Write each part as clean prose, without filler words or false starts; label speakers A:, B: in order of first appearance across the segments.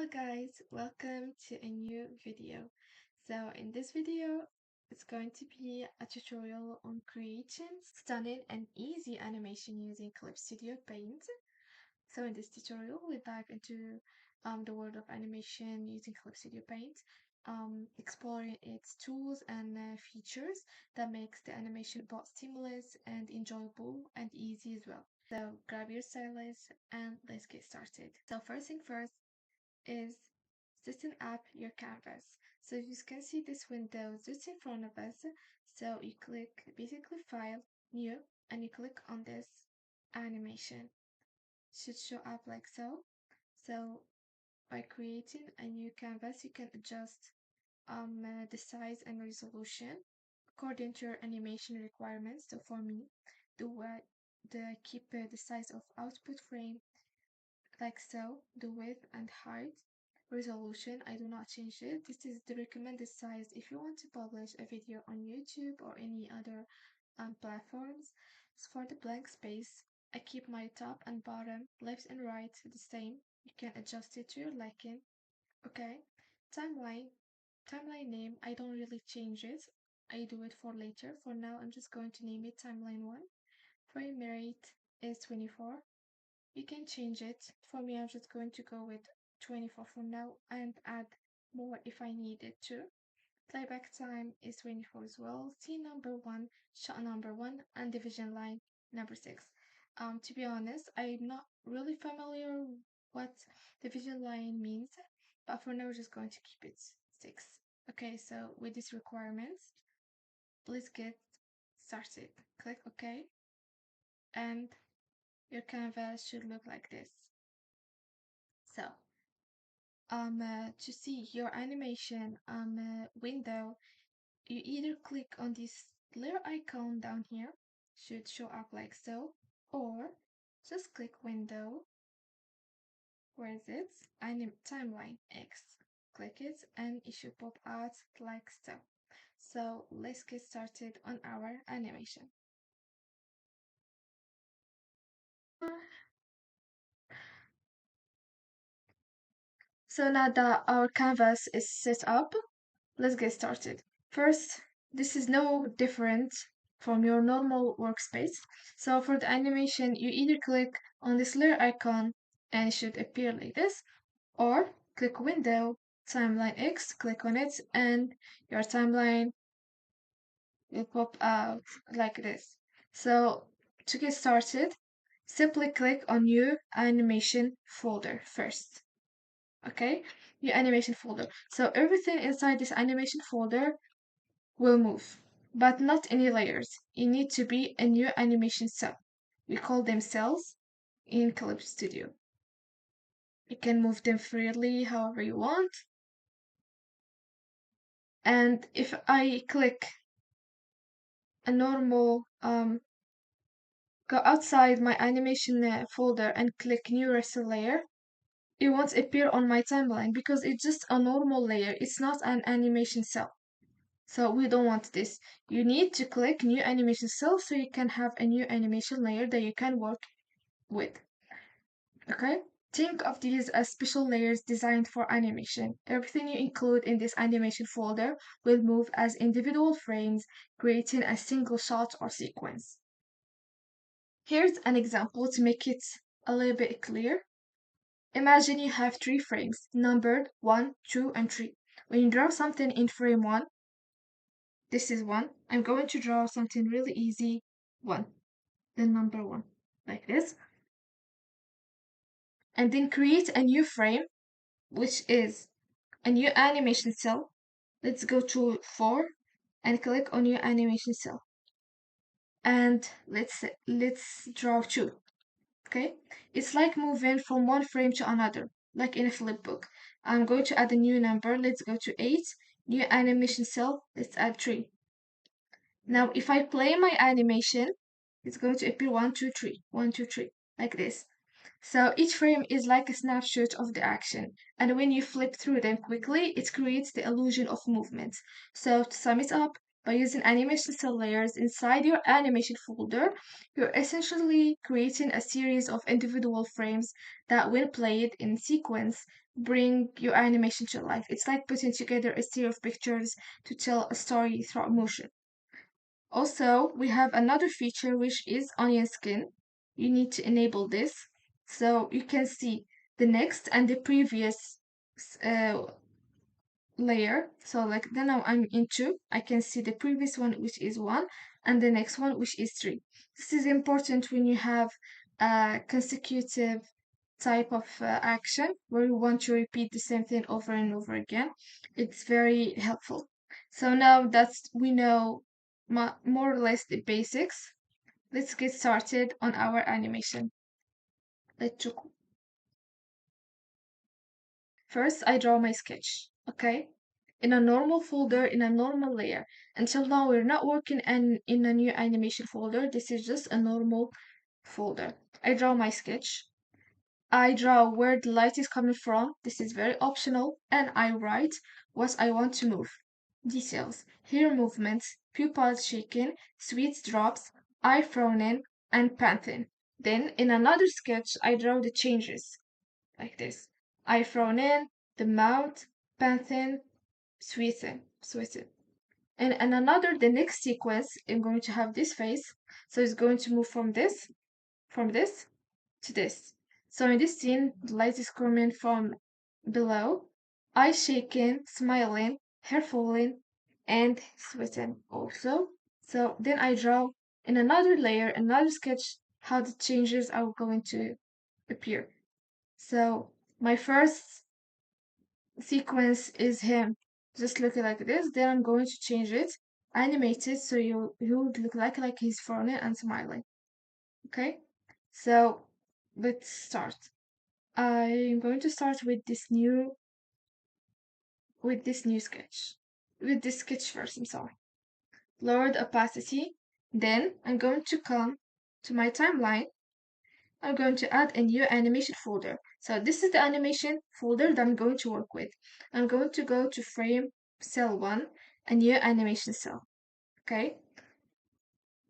A: Hello guys, welcome to a new video. So in this video, it's going to be a tutorial on creating stunning and easy animation using Clip Studio Paint. So in this tutorial, we dive into the world of animation using Clip Studio Paint, exploring its tools and features that makes the animation both seamless and enjoyable and easy as well. So grab your stylus and let's get started. So first thing first, is setting up your canvas. So you can see this window just in front of us. So you click basically File, New, and you click on this animation. Should show up like so. So by creating a new canvas, you can adjust the size and resolution according to your animation requirements. So for me, keep the size of output frame like so, the width and height. Resolution, I do not change it. This is the recommended size if you want to publish a video on YouTube or any other platforms. So for the blank space, I keep my top and bottom, left and right the same. You can adjust it to your liking. Okay. Timeline. Timeline name, I don't really change it. I do it for later. For now, I'm just going to name it Timeline 1. Frame rate is 24. You can change it. For me, I'm just going to go with 24 for now and add more if I needed to. Playback time is 24 as well. Scene number 1, shot number 1, and division line number 6. To be honest, I'm not really familiar what division line means, but for now we're just going to keep it 6. Okay, so with these requirements, let's get started. Click OK, and your canvas should look like this. So to see your animation window, you either click on this layer icon down here, should show up like so, or just click window, where is it? Timeline X. Click it and it should pop out like so. So let's get started on our animation. So now that our canvas is set up, let's get started. First, this is no different from your normal workspace. So for the animation, you either click on this layer icon and it should appear like this, or click Window, Timeline X, click on it, and your timeline will pop out like this. So to get started, simply click on New Animation folder first. Okay, your animation folder. So everything inside this animation folder will move, but not any layers. You need to be a new animation cell. We call them cells in Clip Studio. You can move them freely however you want. And if I click a normal, go outside my animation folder and click new raster layer, it won't appear on my timeline because it's just a normal layer. It's not an animation cell. So we don't want this. You need to click new animation cell so you can have a new animation layer that you can work with. Okay? Think of these as special layers designed for animation. Everything you include in this animation folder will move as individual frames, creating a single shot or sequence. Here's an example to make it a little bit clear. Imagine you have 3 frames, numbered 1, 2, and 3. When you draw something in frame 1, this is 1. I'm going to draw something really easy, 1. Then number 1, like this. And then create a new frame, which is a new animation cell. Let's go to 4 and click on new animation cell. And let's draw 2. Okay? It's like moving from one frame to another, like in a flip book. I'm going to add a new number. Let's go to 8. New animation cell. Let's add 3. Now, if I play my animation, it's going to appear 1, 2, 3, 1, 2, 3, like this. So each frame is like a snapshot of the action, and when you flip through them quickly, it creates the illusion of movement. So to sum it up, by using animation cell layers inside your animation folder, you're essentially creating a series of individual frames that, when played in sequence, bring your animation to life. It's like putting together a series of pictures to tell a story through motion. Also, we have another feature which is onion skin. You need to enable this so you can see the next and the previous uh, layer. So like then now I'm in 2, I can see the previous one which is 1 and the next one which is 3. This is important when you have a consecutive type of action where you want to repeat the same thing over and over again. It's very helpful. So now that we know more or less the basics, let's get started on our animation. Let's First, I draw my sketch, okay? In a normal folder, in a normal layer. Until now, we're not working in a new animation folder. This is just a normal folder. I draw my sketch. I draw where the light is coming from. This is very optional. And I write what I want to move. Details. Hair movements, pupils shaking, sweet drops, eye frowning, and panting. Then, in another sketch, I draw the changes like this. Eye frowning, the mouth, panting, sweeten. And another, the next sequence, I'm going to have this face. So it's going to move from this to this. So in this scene, the light is coming from below, eyes shaking, smiling, hair falling, and sweating also. So then I draw in another layer, another sketch, how the changes are going to appear. So my first sequence is him just looking like this. Then I'm going to change it, animate it so you would look like he's frowning and smiling. Okay, so let's start. I'm going to start with this new sketch. With this sketch first, I'm sorry. Lower the opacity. Then I'm going to come to my timeline. I'm going to add a new animation folder. So this is the animation folder that I'm going to work with. I'm going to go to frame cell 1, a new animation cell. Okay.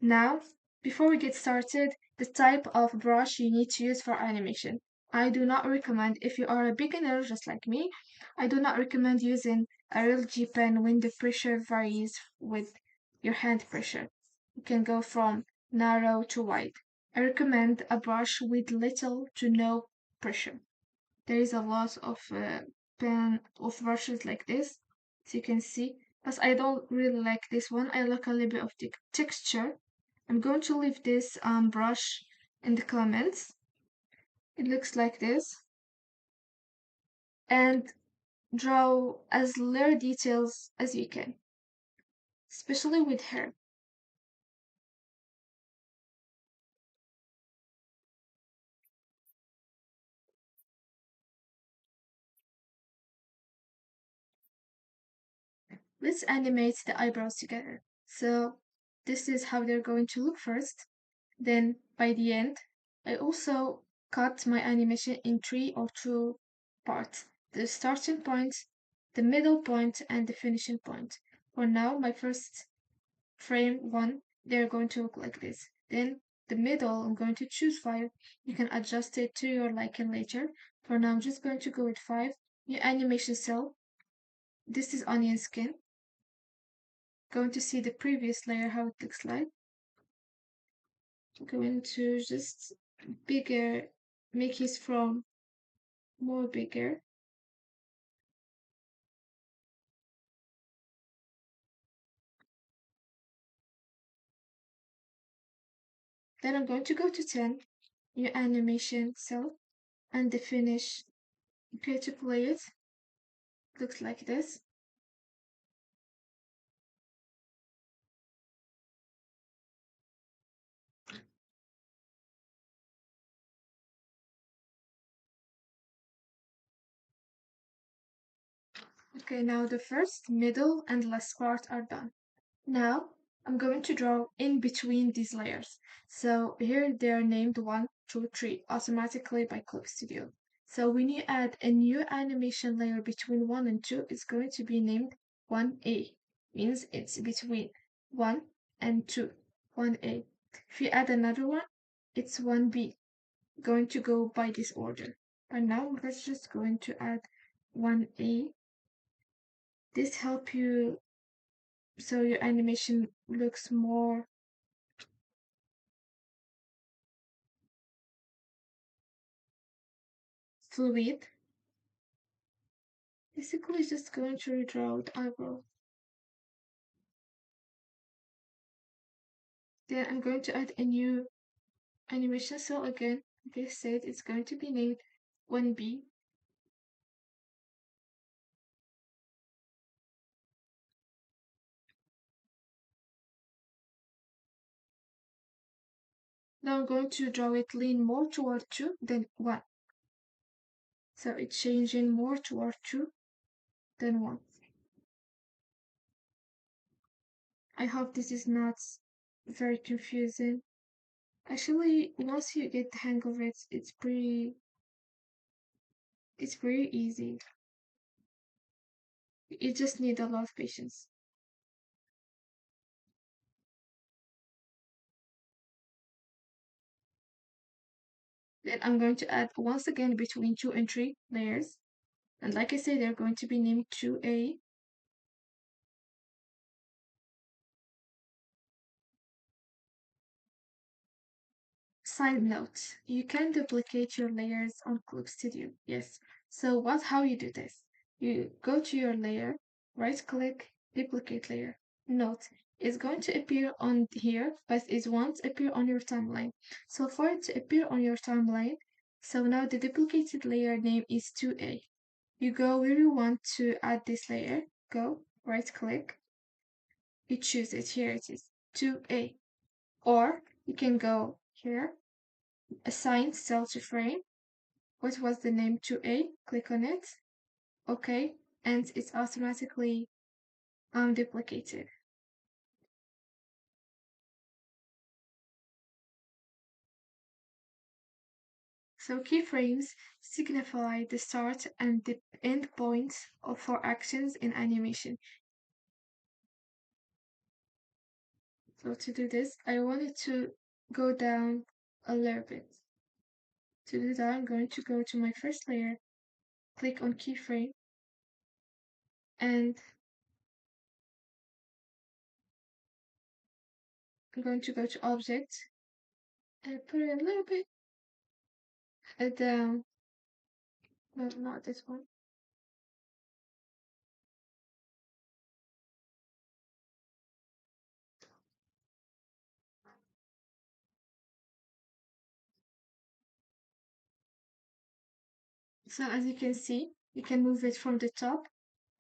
A: Now, before we get started, the type of brush you need to use for animation. I do not recommend, if you are a beginner just like me, I do not recommend using a real G pen when the pressure varies with your hand pressure. You can go from narrow to wide. I recommend a brush with little to no pressure. There is a lot of brushes like this, as you can see, but I don't really like this one. I like a little bit of the texture. I'm going to leave this brush in the comments. It looks like this. And draw as little details as you can, especially with hair. Let's animate the eyebrows together. So this is how they're going to look first. Then by the end, I also cut my animation in 3 or 2 parts. The starting point, the middle point, and the finishing point. For now, my first frame 1, they're going to look like this. Then the middle, I'm going to choose 5. You can adjust it to your liking later. For now, I'm just going to go with 5. New animation cell. This is onion skin. Going to see the previous layer, how it looks like. Going to just bigger, make his from more bigger. Then I'm going to go to 10, new animation cell, and the finish. Okay, to play it, looks like this. Okay, now the first, middle, and last part are done. Now I'm going to draw in between these layers. So here they are named 1, 2, 3 automatically by Clip Studio. So when you add a new animation layer between 1 and 2, it's going to be named 1A. Means it's between 1 and 2. 1A. If you add another one, it's 1B. Going to go by this order. And now let's just going to add 1A. This help you so your animation looks more fluid. Basically, just going to redraw the eyebrow. Then I'm going to add a new animation cell again. Like I said, it's going to be named 1B. Now I'm going to draw it lean more toward 2 than 1. So it's changing more toward 2 than 1. I hope this is not very confusing. Actually, once you get the hang of it, it's pretty easy. You just need a lot of patience. Then I'm going to add once again between 2 and 3 layers. And like I said, they're going to be named 2A. Side note, you can duplicate your layers on Clip Studio. Yes. So how you do this? You go to your layer, right click, duplicate layer. Note, it's going to appear on here, but it won't appear on your timeline. So for it to appear on your timeline, so now the duplicated layer name is 2A. You go where you want to add this layer, go, right click, you choose it, here it is, 2A. Or you can go here, assign cell to frame. What was the name 2A? Click on it. Okay, and it's automatically duplicated. So keyframes signify the start and the end points for actions in animation. So to do this, I wanted to go down a little bit. To do that, I'm going to go to my first layer, click on keyframe, and I'm going to go to object and put it a little bit down. No, not this one. So as you can see, you can move it from the top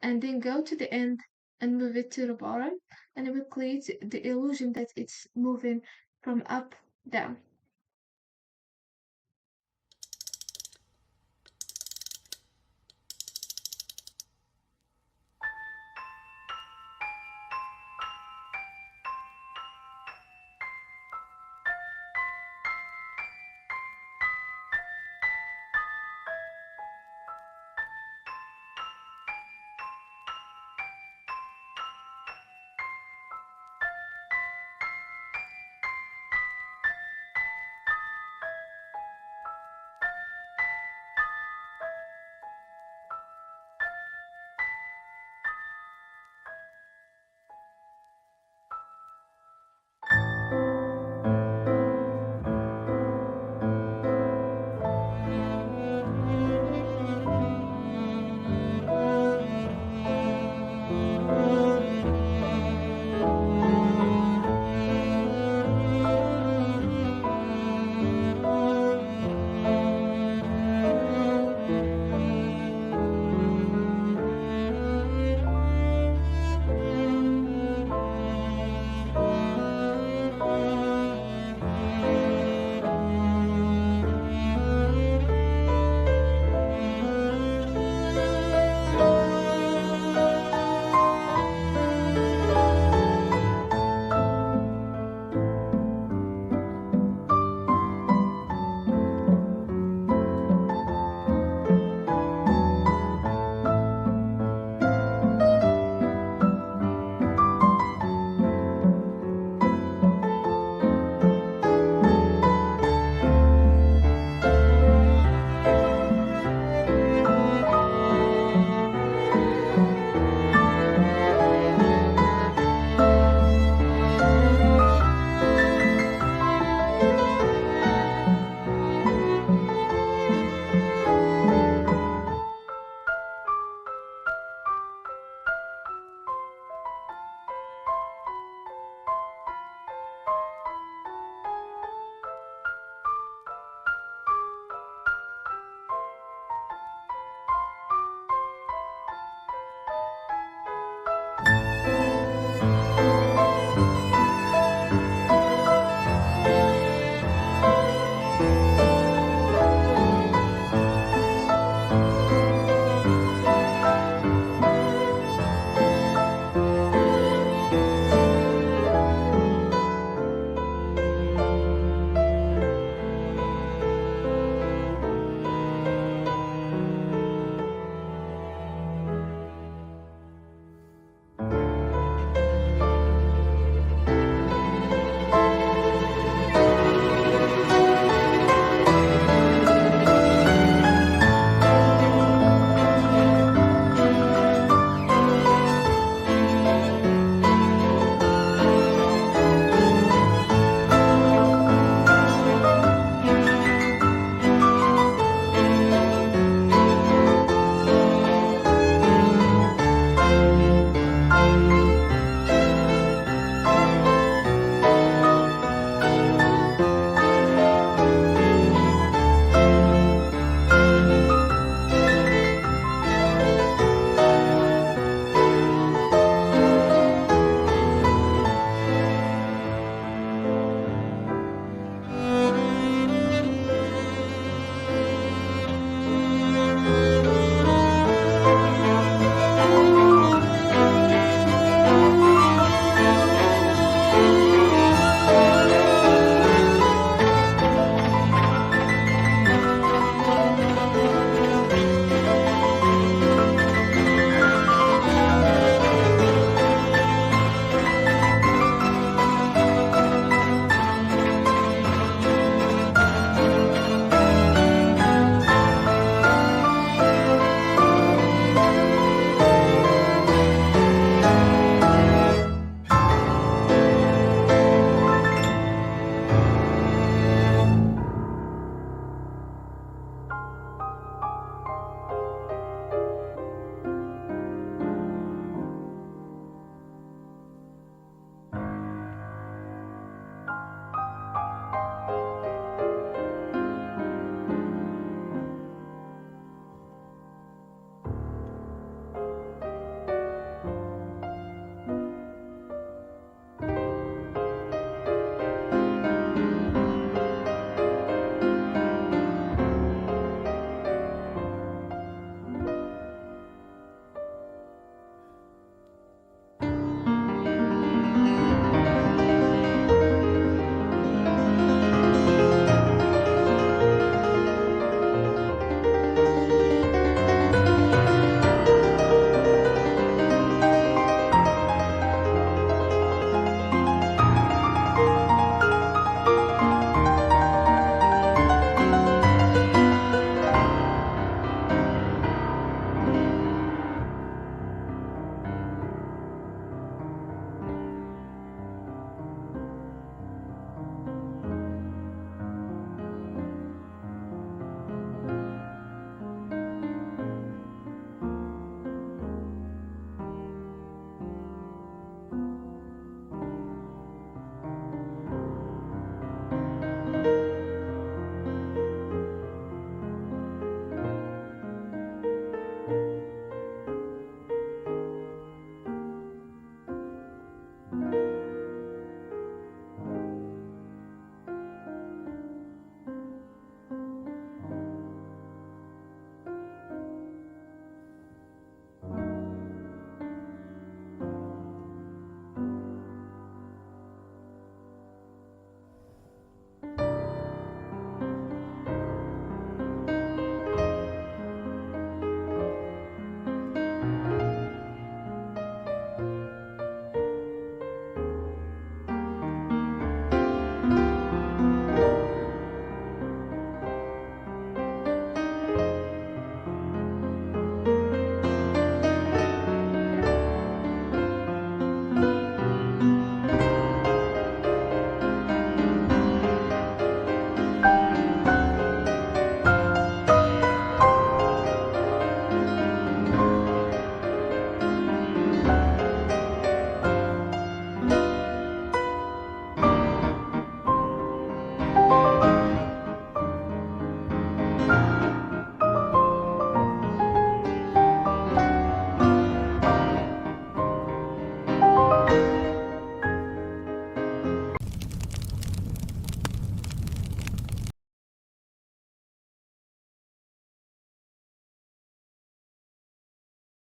A: and then go to the end and move it to the bottom, and it will create the illusion that it's moving from up down.